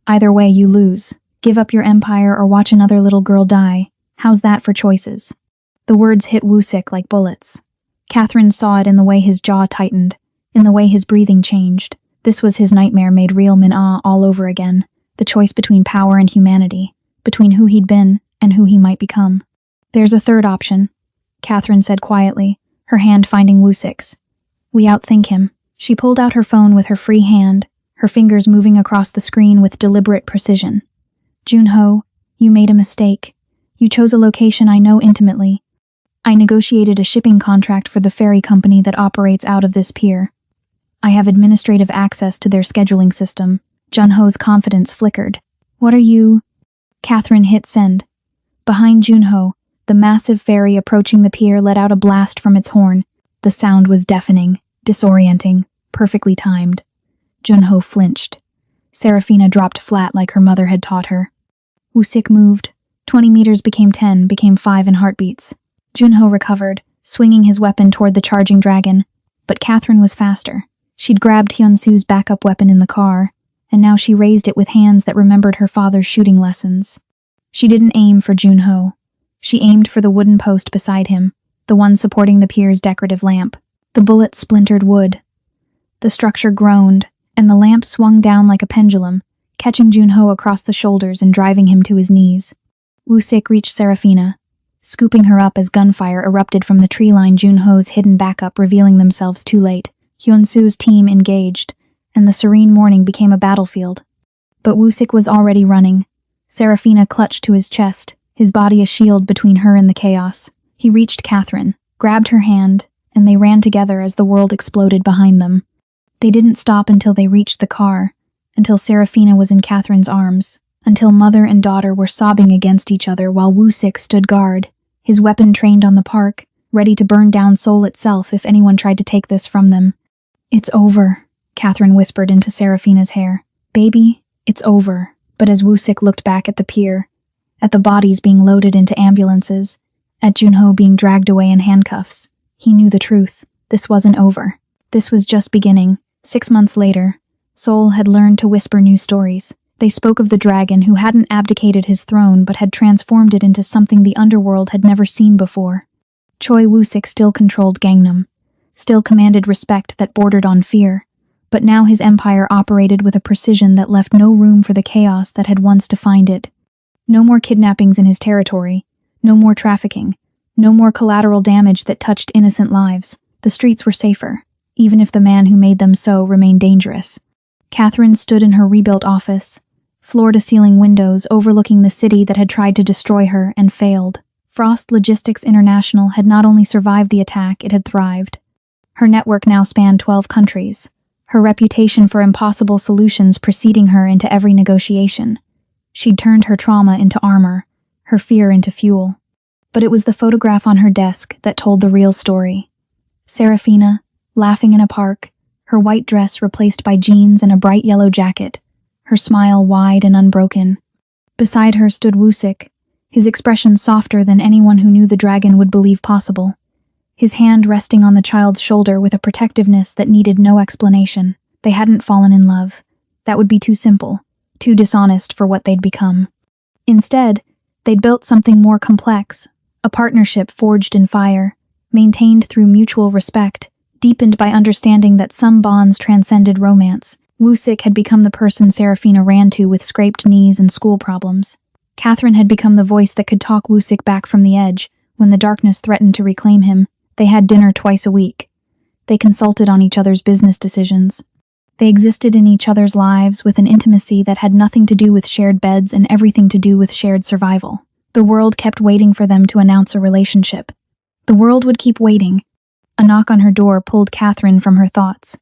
Either way, you lose. Give up your empire or watch another little girl die. How's that for choices? The words hit Woo-sik like bullets. Catherine saw it in the way his jaw tightened, in the way his breathing changed. This was his nightmare made real Min-ah all over again. The choice between power and humanity, between who he'd been and who he might become. There's a third option, Catherine said quietly, her hand finding Woo-sik's. We outthink him. She pulled out her phone with her free hand, her fingers moving across the screen with deliberate precision. Junho, you made a mistake. You chose a location I know intimately. I negotiated a shipping contract for the ferry company that operates out of this pier. I have administrative access to their scheduling system. Junho's confidence flickered. What are you? Catherine hit send. Behind Junho, the massive ferry approaching the pier let out a blast from its horn. The sound was deafening, disorienting, perfectly timed. Junho flinched. Serafina dropped flat like her mother had taught her. Woo-sik moved. 20 meters became 10, became 5 in heartbeats. Junho recovered, swinging his weapon toward the charging dragon. But Catherine was faster. She'd grabbed Hyunsu's backup weapon in the car, and now she raised it with hands that remembered her father's shooting lessons. She didn't aim for Junho. She aimed for the wooden post beside him, the one supporting the pier's decorative lamp. The bullet splintered wood. The structure groaned, and the lamp swung down like a pendulum, catching Junho across the shoulders and driving him to his knees. Woo-sik reached Serafina. scooping her up as gunfire erupted from the tree line. Junho's hidden backup revealing themselves too late. Hyunsu's team engaged, and the serene morning became a battlefield. But Woo-sik was already running. Serafina clutched to his chest, his body a shield between her and the chaos. He reached Catherine, grabbed her hand, and they ran together as the world exploded behind them. They didn't stop until they reached the car, until Serafina was in Catherine's arms, until mother and daughter were sobbing against each other while Woo-sik stood guard, his weapon trained on the park, ready to burn down Seoul itself if anyone tried to take this from them. "It's over," Catherine whispered into Serafina's hair. "Baby, it's over." But as Woo-sik looked back at the pier, at the bodies being loaded into ambulances, at Junho being dragged away in handcuffs, he knew the truth. This wasn't over. This was just beginning. 6 months later, Seoul had learned to whisper new stories. They spoke of the dragon who hadn't abdicated his throne but had transformed it into something the underworld had never seen before. Choi Woo-sik still controlled Gangnam, still commanded respect that bordered on fear, but now his empire operated with a precision that left no room for the chaos that had once defined it. No more kidnappings in his territory, no more trafficking, no more collateral damage that touched innocent lives. The streets were safer, even if the man who made them so remained dangerous. Catherine stood in her rebuilt office, floor-to-ceiling windows overlooking the city that had tried to destroy her and failed. Frost Logistics International had not only survived the attack, it had thrived. Her network now spanned 12 countries, her reputation for impossible solutions preceding her into every negotiation. She'd turned her trauma into armor, her fear into fuel. But it was the photograph on her desk that told the real story. Serafina, laughing in a park, her white dress replaced by jeans and a bright yellow jacket, her smile wide and unbroken. Beside her stood Woo-sik, his expression softer than anyone who knew the dragon would believe possible, his hand resting on the child's shoulder with a protectiveness that needed no explanation. They hadn't fallen in love. That would be too simple, too dishonest for what they'd become. Instead, they'd built something more complex, a partnership forged in fire, maintained through mutual respect, deepened by understanding that some bonds transcended romance. Woo-sik had become the person Serafina ran to with scraped knees and school problems. Catherine had become the voice that could talk Woo-sik back from the edge when the darkness threatened to reclaim him. They had dinner twice a week. They consulted on each other's business decisions. They existed in each other's lives with an intimacy that had nothing to do with shared beds and everything to do with shared survival. The world kept waiting for them to announce a relationship. The world would keep waiting. A knock on her door pulled Catherine from her thoughts.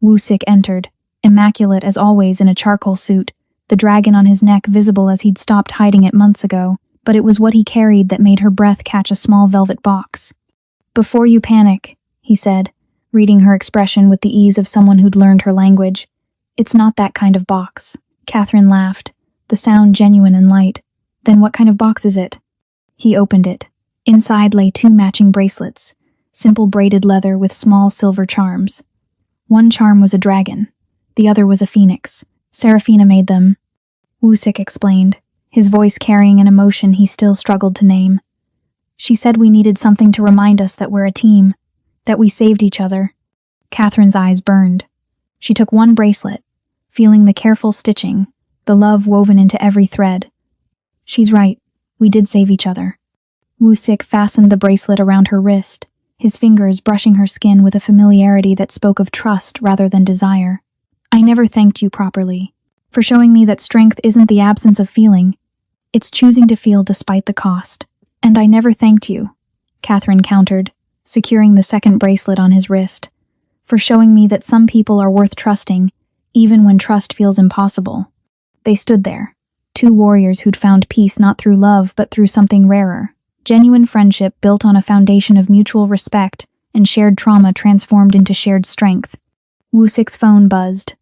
Woo-sik entered, immaculate as always in a charcoal suit, the dragon on his neck visible as he'd stopped hiding it months ago, but it was what he carried that made her breath catch a small velvet box. "Before you panic," he said, reading her expression with the ease of someone who'd learned her language. "It's not that kind of box." Catherine laughed, the sound genuine and light. "Then what kind of box is it?" He opened it. Inside lay 2 matching bracelets, simple braided leather with small silver charms. One charm was a dragon, the other was a phoenix. Serafina made them, Woo-sik explained, his voice carrying an emotion he still struggled to name. "She said we needed something to remind us that we're a team, that we saved each other." Catherine's eyes burned. She took one bracelet, feeling the careful stitching, the love woven into every thread. "She's right, we did save each other." Woo-sik fastened the bracelet around her wrist, his fingers brushing her skin with a familiarity that spoke of trust rather than desire. "I never thanked you properly, for showing me that strength isn't the absence of feeling, it's choosing to feel despite the cost. And I never thanked you," Catherine countered, securing the second bracelet on his wrist, "for showing me that some people are worth trusting, even when trust feels impossible." They stood there, 2 warriors who'd found peace not through love but through something rarer. Genuine friendship built on a foundation of mutual respect and shared trauma transformed into shared strength. Woo-sik's phone buzzed.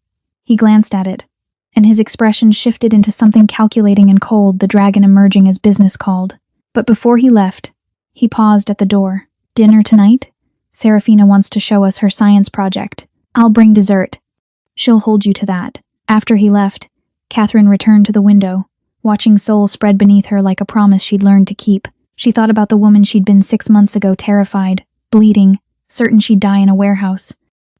He glanced at it, and his expression shifted into something calculating and cold, the dragon emerging as business called. But before he left, he paused at the door. "Dinner tonight? Serafina wants to show us her science project. I'll bring dessert. She'll hold you to that." After he left, Catherine returned to the window, watching Seoul spread beneath her like a promise she'd learned to keep. She thought about the woman she'd been 6 months ago, terrified, bleeding, certain she'd die in a warehouse.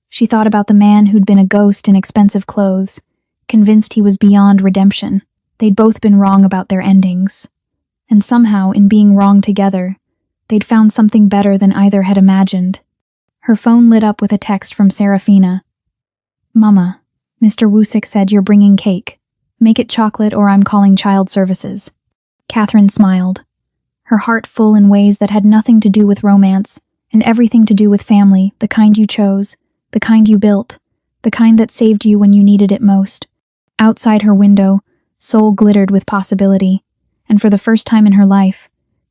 She thought about the man who'd been a ghost in expensive clothes, convinced he was beyond redemption. They'd both been wrong about their endings. And somehow, in being wrong together, they'd found something better than either had imagined. Her phone lit up with a text from Serafina. Mama, Mr. Wusick said you're bringing cake. Make it chocolate or I'm calling child services. Catherine smiled, her heart full in ways that had nothing to do with romance and everything to do with family, the kind you chose, the kind you built, the kind that saved you when you needed it most. Outside her window, Seoul glittered with possibility, and for the first time in her life,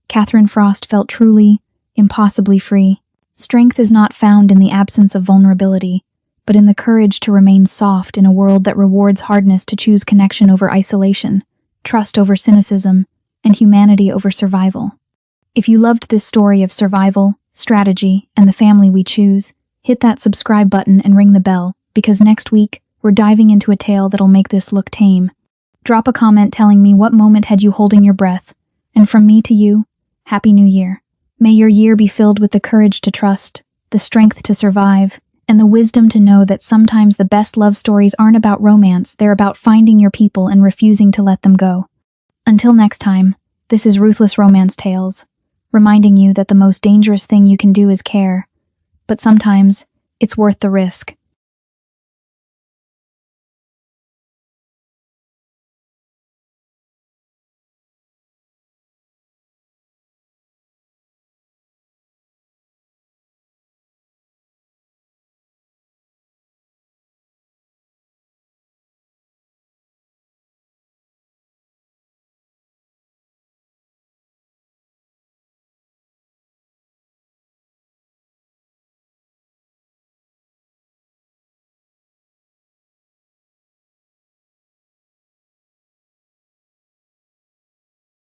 Catherine Frost felt truly, impossibly free. Strength is not found in the absence of vulnerability, but in the courage to remain soft in a world that rewards hardness, to choose connection over isolation, trust over cynicism, and humanity over survival. If you loved this story of survival, strategy, and the family we choose, hit that subscribe button and ring the bell, because next week, we're diving into a tale that'll make this look tame. Drop a comment telling me what moment had you holding your breath, and from me to you, Happy New Year. May your year be filled with the courage to trust, the strength to survive, and the wisdom to know that sometimes the best love stories aren't about romance, they're about finding your people and refusing to let them go. Until next time, this is Ruthless Romance Tales, reminding you that the most dangerous thing you can do is care, but sometimes it's worth the risk.